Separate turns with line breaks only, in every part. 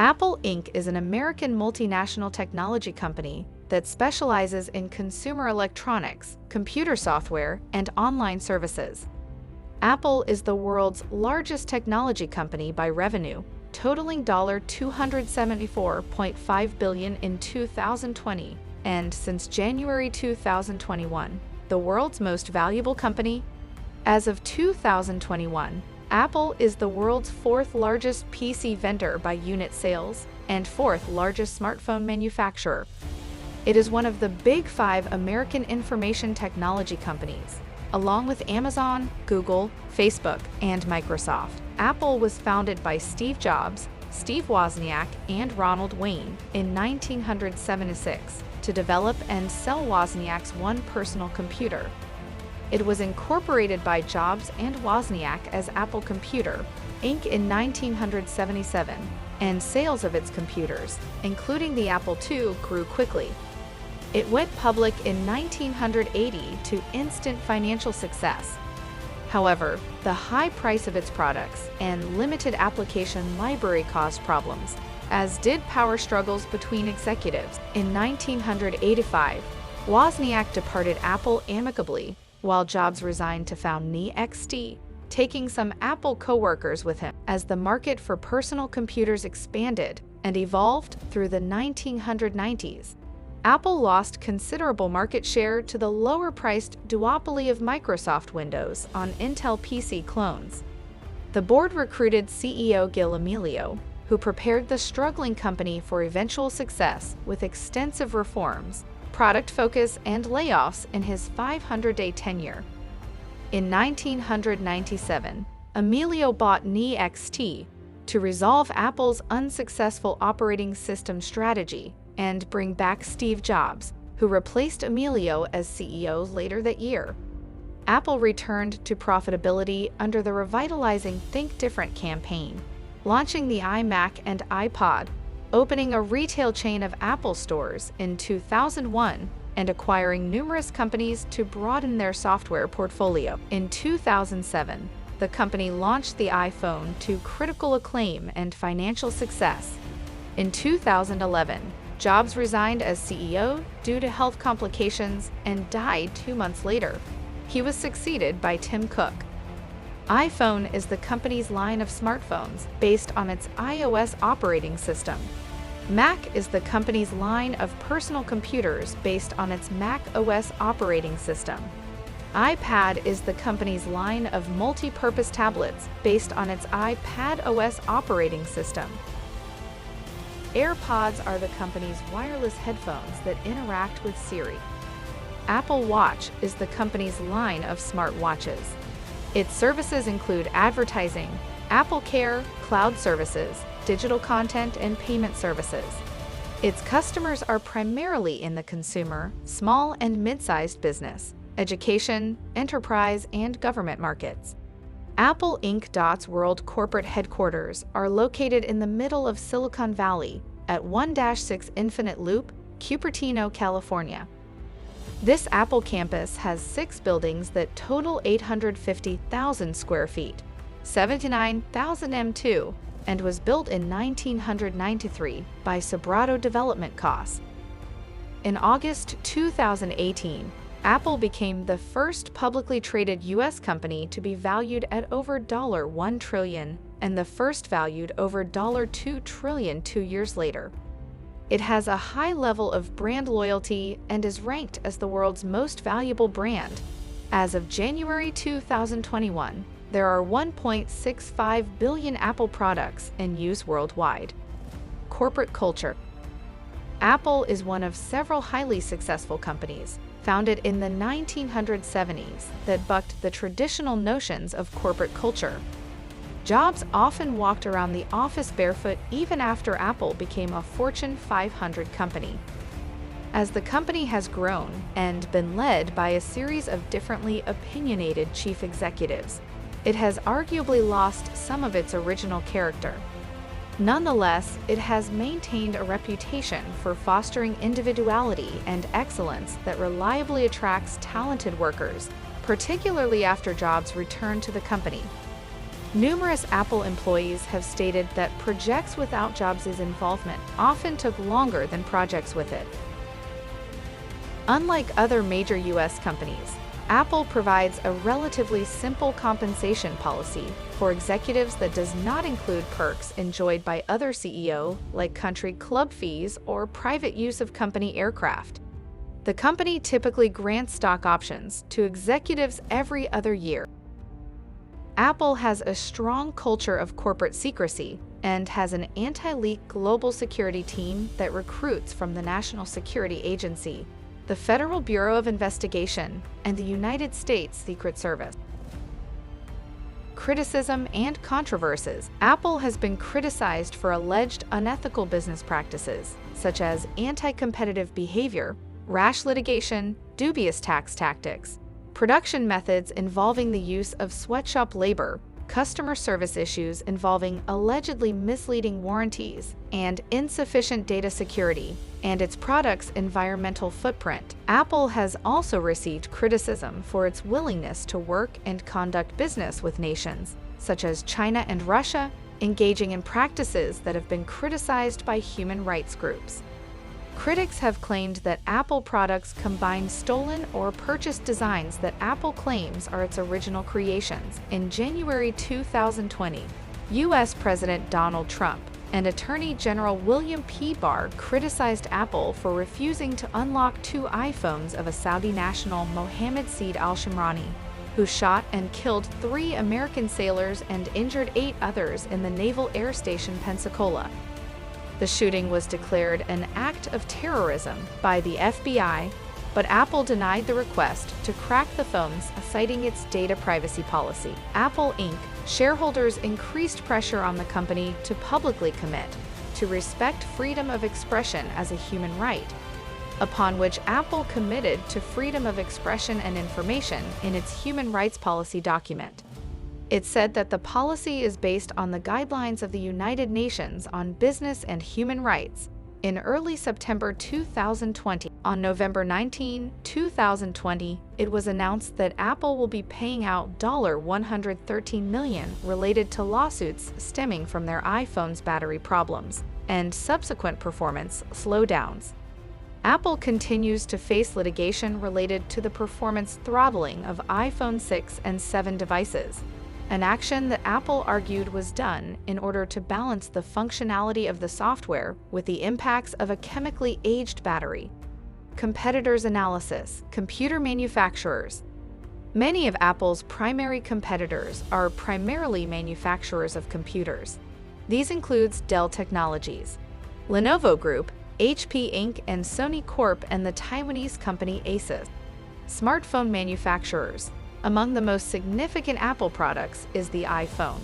Apple Inc. is an American multinational technology company that specializes in consumer electronics, computer software, and online services. Apple is the world's largest technology company by revenue, totaling $274.5 billion in 2020, and since January 2021, the world's most valuable company. As of 2021, Apple is the world's fourth largest PC vendor by unit sales and fourth largest smartphone manufacturer. It is one of the Big Five American information technology companies. Along with Amazon, Google, Facebook, and Microsoft, Apple was founded by Steve Jobs, Steve Wozniak, and Ronald Wayne in 1976 to develop and sell Wozniak's one personal computer. It was incorporated by Jobs and Wozniak as Apple Computer, Inc. in 1977, and sales of its computers, including the Apple II, grew quickly. It went public in 1980 to instant financial success. However, the high price of its products and limited application library caused problems, as did power struggles between executives. In 1985, Wozniak departed Apple amicably, while Jobs resigned to found NeXT, taking some Apple co-workers with him. As the market for personal computers expanded and evolved through the 1990s, Apple lost considerable market share to the lower-priced duopoly of Microsoft Windows on Intel PC clones. The board recruited CEO Gil Amelio, who prepared the struggling company for eventual success with extensive reforms, product focus, and layoffs in his 500-day tenure. In 1997, Amelio bought NeXT to resolve Apple's unsuccessful operating system strategy and bring back Steve Jobs, who replaced Amelio as CEO later that year. Apple returned to profitability under the revitalizing Think Different campaign, launching the iMac and iPod, opening a retail chain of Apple stores in 2001, and acquiring numerous companies to broaden their software portfolio. In 2007, the company launched the iPhone to critical acclaim and financial success. In 2011, Jobs resigned as CEO due to health complications and died 2 months later. He was succeeded by Tim Cook. iPhone is the company's line of smartphones based on its iOS operating system. Mac is the company's line of personal computers based on its Mac OS operating system. iPad is the company's line of multi-purpose tablets based on its iPad OS operating system. AirPods are the company's wireless headphones that interact with Siri. Apple Watch is the company's line of smartwatches. Its services include advertising, Apple Care, cloud services, digital content, and payment services. Its customers are primarily in the consumer, small and mid-sized business, education, enterprise, and government markets. Apple Inc.'s world corporate headquarters are located in the middle of Silicon Valley at 1-6 Infinite Loop, Cupertino, California. This Apple campus has 6 buildings that total 850,000 square feet, 79,000 m2, and was built in 1993 by Sobrato Development Costs. In August 2018, Apple became the first publicly traded U.S. company to be valued at over $1 trillion and the first valued over $2 trillion 2 years later. It has a high level of brand loyalty and is ranked as the world's most valuable brand. As of January 2021, there are 1.65 billion Apple products in use worldwide. Corporate culture. Apple is one of several highly successful companies, founded in the 1970s, that bucked the traditional notions of corporate culture. Jobs often walked around the office barefoot even after Apple became a Fortune 500 company. As the company has grown and been led by a series of differently opinionated chief executives, it has arguably lost some of its original character. Nonetheless, it has maintained a reputation for fostering individuality and excellence that reliably attracts talented workers, particularly after Jobs returned to the company. Numerous Apple employees have stated that projects without Jobs' involvement often took longer than projects with it. Unlike other major U.S. companies, Apple provides a relatively simple compensation policy for executives that does not include perks enjoyed by other CEOs, like country club fees or private use of company aircraft. The company typically grants stock options to executives every other year. Apple has a strong culture of corporate secrecy and has an anti-leak global security team that recruits from the National Security Agency, the Federal Bureau of Investigation, and the United States Secret Service. Criticism and controversies. Apple has been criticized for alleged unethical business practices, such as anti-competitive behavior, rash litigation, dubious tax tactics, production methods involving the use of sweatshop labor, customer service issues involving allegedly misleading warranties, and insufficient data security, and its products' environmental footprint. Apple has also received criticism for its willingness to work and conduct business with nations, such as China and Russia, engaging in practices that have been criticized by human rights groups. Critics have claimed that Apple products combine stolen or purchased designs that Apple claims are its original creations. In January 2020, U.S. President Donald Trump and Attorney General William P. Barr criticized Apple for refusing to unlock 2 iPhones of a Saudi national, Mohammed Saeed al-Shamrani, who shot and killed 3 American sailors and injured 8 others in the Naval Air Station Pensacola. The shooting was declared an act of terrorism by the FBI, but Apple denied the request to crack the phones, citing its data privacy policy. Apple Inc. shareholders increased pressure on the company to publicly commit to respect freedom of expression as a human right, upon which Apple committed to freedom of expression and information in its human rights policy document. It said that the policy is based on the guidelines of the United Nations on Business and Human Rights. In early September 2020, on November 19, 2020, it was announced that Apple will be paying out $113 million related to lawsuits stemming from their iPhone's battery problems and subsequent performance slowdowns. Apple continues to face litigation related to the performance throttling of iPhone 6 and 7 devices, an action that Apple argued was done in order to balance the functionality of the software with the impacts of a chemically aged battery. Competitors' analysis. Computer manufacturers. Many of Apple's primary competitors are primarily manufacturers of computers. These include Dell Technologies, Lenovo Group, HP Inc., and Sony Corp., and the Taiwanese company Asus. Smartphone manufacturers. Among the most significant Apple products is the iPhone.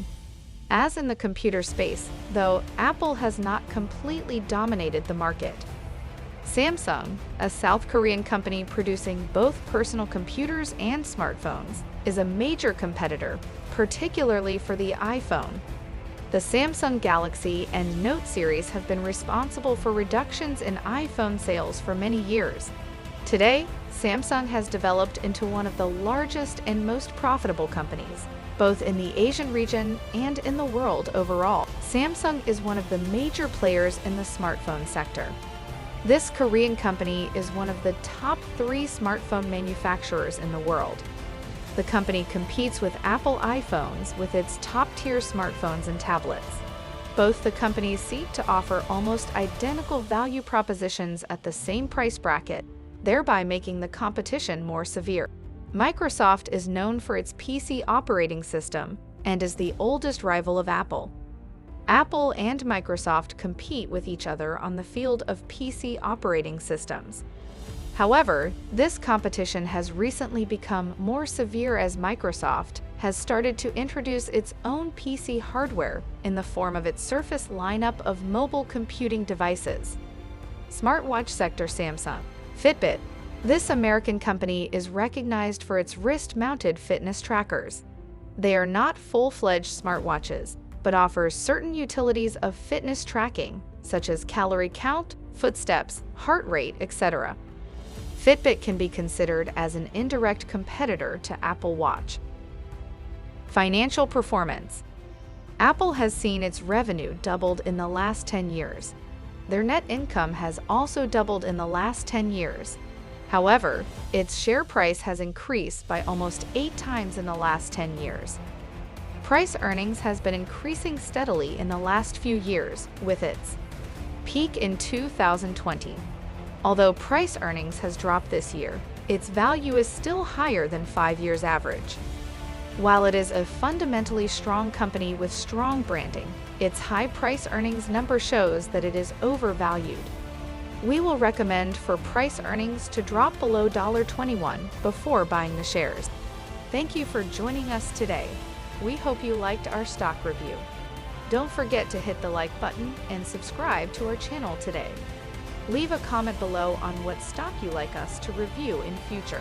As in the computer space, though, Apple has not completely dominated the market. Samsung, a South Korean company producing both personal computers and smartphones, is a major competitor, particularly for the iPhone. The Samsung Galaxy and Note series have been responsible for reductions in iPhone sales for many years. Today, Samsung has developed into one of the largest and most profitable companies, both in the Asian region and in the world overall. Samsung is one of the major players in the smartphone sector. This Korean company is one of the top 3 smartphone manufacturers in the world. The company competes with Apple iPhones with its top-tier smartphones and tablets. Both the companies seek to offer almost identical value propositions at the same price bracket, thereby making the competition more severe. Microsoft is known for its PC operating system and is the oldest rival of Apple. Apple and Microsoft compete with each other on the field of PC operating systems. However, this competition has recently become more severe as Microsoft has started to introduce its own PC hardware in the form of its Surface lineup of mobile computing devices. Smartwatch sector. Samsung. Fitbit. This American company is recognized for its wrist-mounted fitness trackers. They are not full-fledged smartwatches, but offers certain utilities of fitness tracking, such as calorie count, footsteps, heart rate, etc. Fitbit can be considered as an indirect competitor to Apple Watch. Financial performance. Apple has seen its revenue doubled in the last 10 years. Their net income has also doubled in the last 10 years. However, its share price has increased by almost 8 times in the last 10 years. Price earnings has been increasing steadily in the last few years, with its peak in 2020. Although price earnings has dropped this year, its value is still higher than 5 years average. While it is a fundamentally strong company with strong branding, its high price earnings number shows that it is overvalued. We will recommend for price earnings to drop below $21 before buying the shares. Thank you for joining us today. We hope you liked our stock review. Don't forget to hit the like button and subscribe to our channel today. Leave a comment below on what stock you like us to review in future.